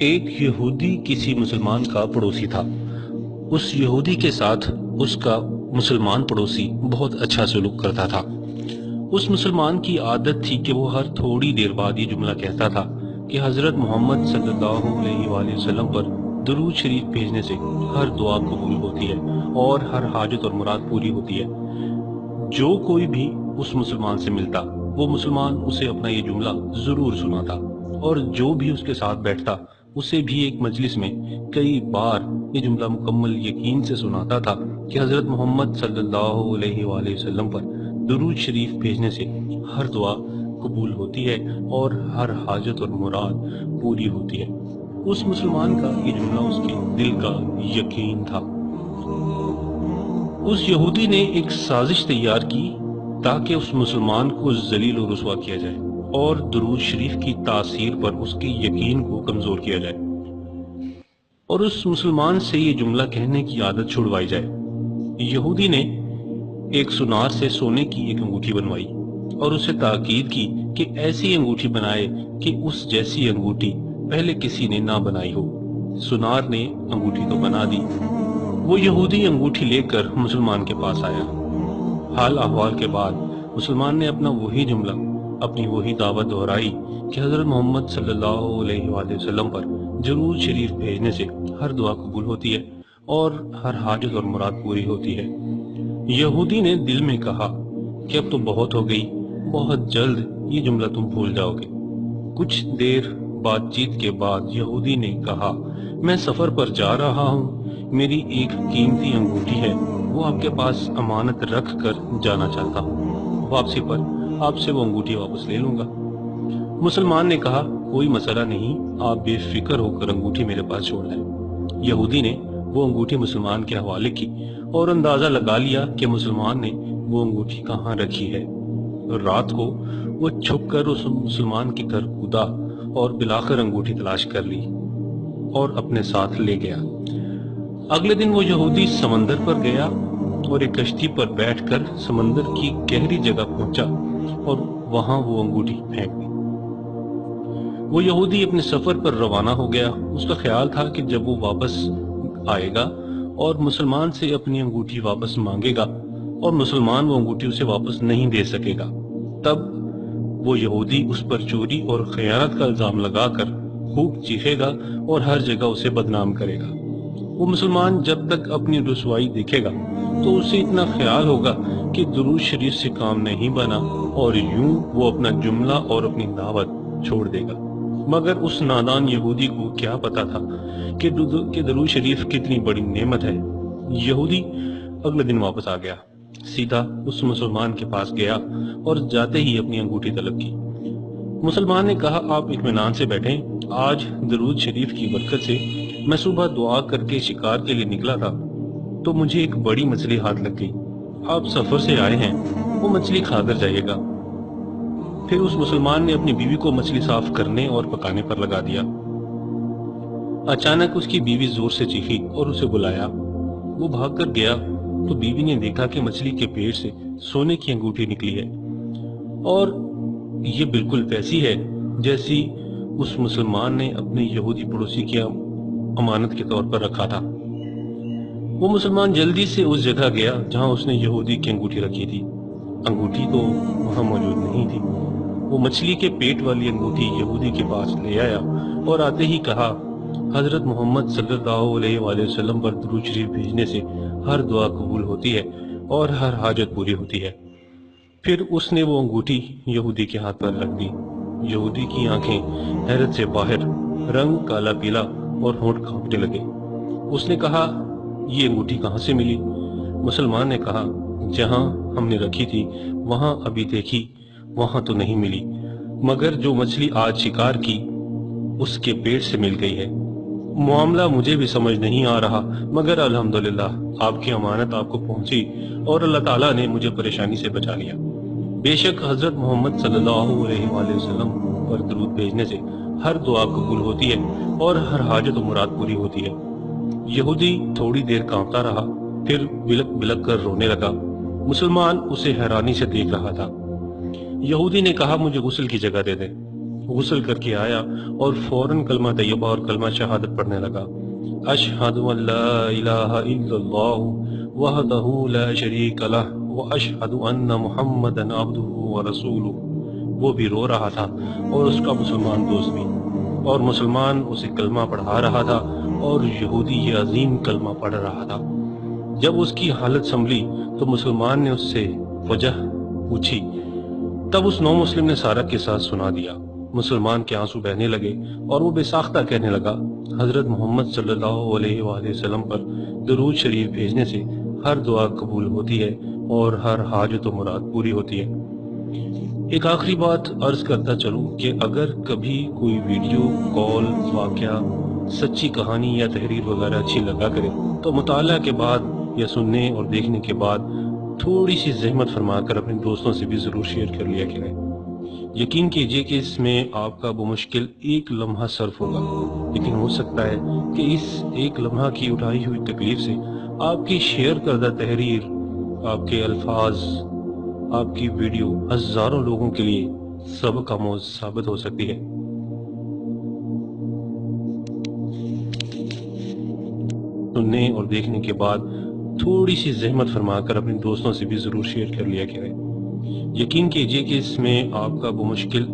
ایک یہودی کسی مسلمان کا پڑوسی تھا۔ اس یہودی کے ساتھ اس کا مسلمان پڑوسی بہت اچھا سلوک کرتا تھا۔ اس مسلمان کی عادت تھی کہ وہ ہر تھوڑی دیر بعد یہ جملہ کہتا تھا کہ حضرت محمد صلی اللہ علیہ وآلہ وسلم پر درود شریف بھیجنے سے ہر دعا قبول ہوتی ہے اور ہر حاجت اور مراد پوری ہوتی ہے۔ جو کوئی بھی اس مسلمان سے ملتا وہ مسلمان اسے اپنا یہ جملہ ضرور سناتا، اور جو بھی اس کے ساتھ بیٹھتا اسے بھی ایک مجلس میں کئی بار یہ جملہ مکمل یقین سے سناتا تھا کہ حضرت محمد صلی اللہ علیہ وآلہ وسلم پر درود شریف بھیجنے سے ہر دعا قبول ہوتی ہے اور ہر حاجت اور مراد پوری ہوتی ہے۔ اس مسلمان کا یہ جملہ اس کے دل کا یقین تھا۔ اس یہودی نے ایک سازش تیار کی تاکہ اس مسلمان کو ذلیل و رسوا کیا جائے اور درود شریف کی تاثیر پر اس کے یقین کو کمزور کیا جائے، اور اس مسلمان سے یہ جملہ کہنے کی عادت چھڑوائی جائے۔ یہودی نے ایک سونار سے سونے کی ایک انگوٹھی بنوائی اور اسے تاکید کی کہ ایسی انگوٹھی بنائے کہ اس جیسی انگوٹھی پہلے کسی نے نہ بنائی ہو۔ سونار نے انگوٹھی تو بنا دی۔ وہ یہودی انگوٹھی لے کر مسلمان کے پاس آیا۔ حال احوال کے بعد مسلمان نے اپنا وہی جملہ، اپنی وہی دعوت دہرائی کہ حضرت محمد صلی اللہ علیہ وآلہ وسلم پر درود شریف بھیجنے سے ہر دعا قبول ہوتی ہے اور ہر حاجت اور مراد پوری ہوتی ہے۔ یہودی نے دل میں کہا کہ اب تو بہت ہو گئی، بہت جلد یہ جملہ تم بھول جاؤ گے۔ کچھ دیر بات چیت کے بعد یہودی نے کہا، میں سفر پر جا رہا ہوں، میری ایک قیمتی انگوٹھی ہے، وہ آپ کے پاس امانت رکھ کر جانا چاہتا ہوں، واپسی پر آپ سے وہ انگوٹھی واپس لے لوں گا۔ مسلمان نے کہا، کوئی مسئلہ نہیں، آپ بے فکر ہو کر انگوٹھی میرے پاس چھوڑ دیں۔ یہودی نے وہ انگوٹھی مسلمان کے حوالے کی اور اندازہ لگا لیا کہ مسلمان نے وہ انگوٹھی کہاں رکھی ہے۔ رات کو وہ چھپ کر اس مسلمان کے گھر کودا اور بلاخر انگوٹھی تلاش کر لی اور اپنے ساتھ لے گیا۔ اگلے دن وہ یہودی سمندر پر گیا اور ایک کشتی پر بیٹھ کر سمندر کی گہری جگہ پہنچا اور وہاں وہ انگوٹھی پھینک دی۔ وہ یہودی اپنے سفر پر روانہ ہو گیا۔ اس کا خیال تھا کہ جب وہ واپس آئے گا اور مسلمان سے اپنی انگوٹھی واپس مانگے گا اور مسلمان وہ انگوٹھی اسے واپس نہیں دے سکے گا، تب وہ یہودی اس پر چوری اور خیانت کا الزام لگا کر خوب چیخے گا اور ہر جگہ اسے بدنام کرے گا۔ وہ مسلمان جب تک اپنی رسوائی دیکھے گا تو اسے اتنا خیال ہوگا کہ درود شریف سے کام نہیں بنا، اور یوں وہ اپنا جملہ اور اپنی دعوت چھوڑ دے گا۔ مگر اس نادان یہودی کو کیا پتا تھا کہ درود شریف کتنی بڑی نعمت ہے۔ یہودی اگلے دن واپس آ گیا، سیدھا اس مسلمان کے پاس گیا اور جاتے ہی اپنی انگوٹھی طلب کی۔ مسلمان نے کہا، آپ اطمینان سے بیٹھیں، آج درود شریف کی برکت سے میں صبح دعا کر کے شکار کے لیے نکلا تھا تو مجھے ایک بڑی مچھلی ہاتھ لگ گئی۔ آپ سفر سے آئے ہیں، وہ مچھلی کھا کر جائیے گا۔ پھر اس مسلمان نے اپنی بیوی کو مچھلی صاف کرنے اور پکانے پر لگا دیا۔ اچانک اس کی بیوی زور سے چیخی اور اسے بلایا۔ وہ بھاگ کر گیا تو بیوی نے دیکھا کہ مچھلی کے پیٹ سے سونے کی انگوٹھی نکلی ہے، اور یہ بالکل ویسی ہے جیسی اس مسلمان نے اپنے یہودی پڑوسی کی امانت کے طور پر رکھا تھا۔ وہ مسلمان جلدی سے اس جگہ گیا جہاں اس نے یہودی کی انگوٹھی رکھی تھی۔ انگوٹھی تو وہاں موجود نہیں تھی۔ وہ مچھلی کے پیٹ والی انگوٹھی یہودی کے پاس لے آیا اور آتے ہی کہا، حضرت محمد صلی اللہ علیہ وآلہ وسلم پر درود شریف بھیجنے سے ہر دعا قبول ہوتی ہے اور ہر حاجت پوری ہوتی ہے۔ پھر اس نے وہ انگوٹھی یہودی کے ہاتھ پر رکھ دی۔ یہودی کی آنکھیں حیرت سے باہر، رنگ کالا پیلا اور ہونٹ کانپنے لگے۔ اس نے کہا، یہ انگوٹھی کہاں سے ملی؟ مسلمان نے کہا، جہاں ہم نے رکھی تھی وہاں ابھی دیکھی، وہاں تو نہیں ملی، مگر جو مچھلی آج شکار کی اس کے پیٹ سے مل گئی ہے۔ معاملہ مجھے بھی سمجھ نہیں آ رہا، مگر الحمدللہ آپ کی امانت آپ کو پہنچی اور اللہ تعالیٰ نے مجھے پریشانی سے بچا لیا۔ بے شک حضرت محمد صلی اللہ علیہ وآلہ وسلم پر درود بھیجنے سے ہر دعا قبول ہوتی ہے اور ہر حاجت و مراد پوری ہوتی ہے۔ یہودی تھوڑی دیر کانپتا رہا، پھر بلک بلک کر رونے لگا۔ مسلمان اسے حیرانی سے دیکھ رہا تھا۔ یہودی نے کہا، مجھے غسل کی جگہ دے دے۔ غسل کر کے آیا اور فوراً کلمہ طیبہ اور کلمہ شہادت پڑھنے لگا۔ اشہد ان لا الہ الا اللہ وحدہ لا شریک لہ واشہد ان محمدا عبدہ ورسولہ۔ وہ بھی رو رہا تھا اور اس کا مسلمان دوست بھی، اور مسلمان اسے کلمہ پڑھا رہا تھا اور یہودی یہ عظیم کلمہ پڑھ رہا تھا۔ جب اس کی حالت سنبھلی تو مسلمان نے اس سے وجہ پوچھی، تب اس نو مسلم نے سارا قصہ سنا دیا۔ مسلمان کے آنسو بہنے لگے اور وہ بے ساختہ کہنے لگا، حضرت محمد صلی اللہ علیہ وآلہ وسلم پر درود شریف بھیجنے سے ہر دعا قبول ہوتی ہے اور ہر حاجت و مراد پوری ہوتی ہے۔ ایک آخری بات عرض کرتا چلوں کہ اگر کبھی کوئی ویڈیو، کال، واقعہ، سچی کہانی یا تحریر وغیرہ اچھی لگا کرے تو مطالعہ کے بعد یا سننے اور دیکھنے کے بعد تھوڑی سی زحمت فرما کر اپنے دوستوں سے بھی ضرور شیئر کر لیا کریں۔ یقین کیجئے کہ اس میں آپ کا بمشکل ایک لمحہ صرف ہوگا، لیکن ہو سکتا ہے کہ اس ایک لمحہ کی اٹھائی ہوئی تکلیف سے آپ کی شیئر کردہ تحریر، آپ کے الفاظ، آپ کی ویڈیو ہزاروں لوگوں کے لیے سبق آموز ثابت ہو سکتی ہے۔ سننے اور دیکھنے کے بعد تھوڑی سی زحمت فرما کر اپنے دوستوں سے بھی ضرور شیئر کر لیا کریں۔ یقین کیجئے کہ اس میں آپ کا بمشکل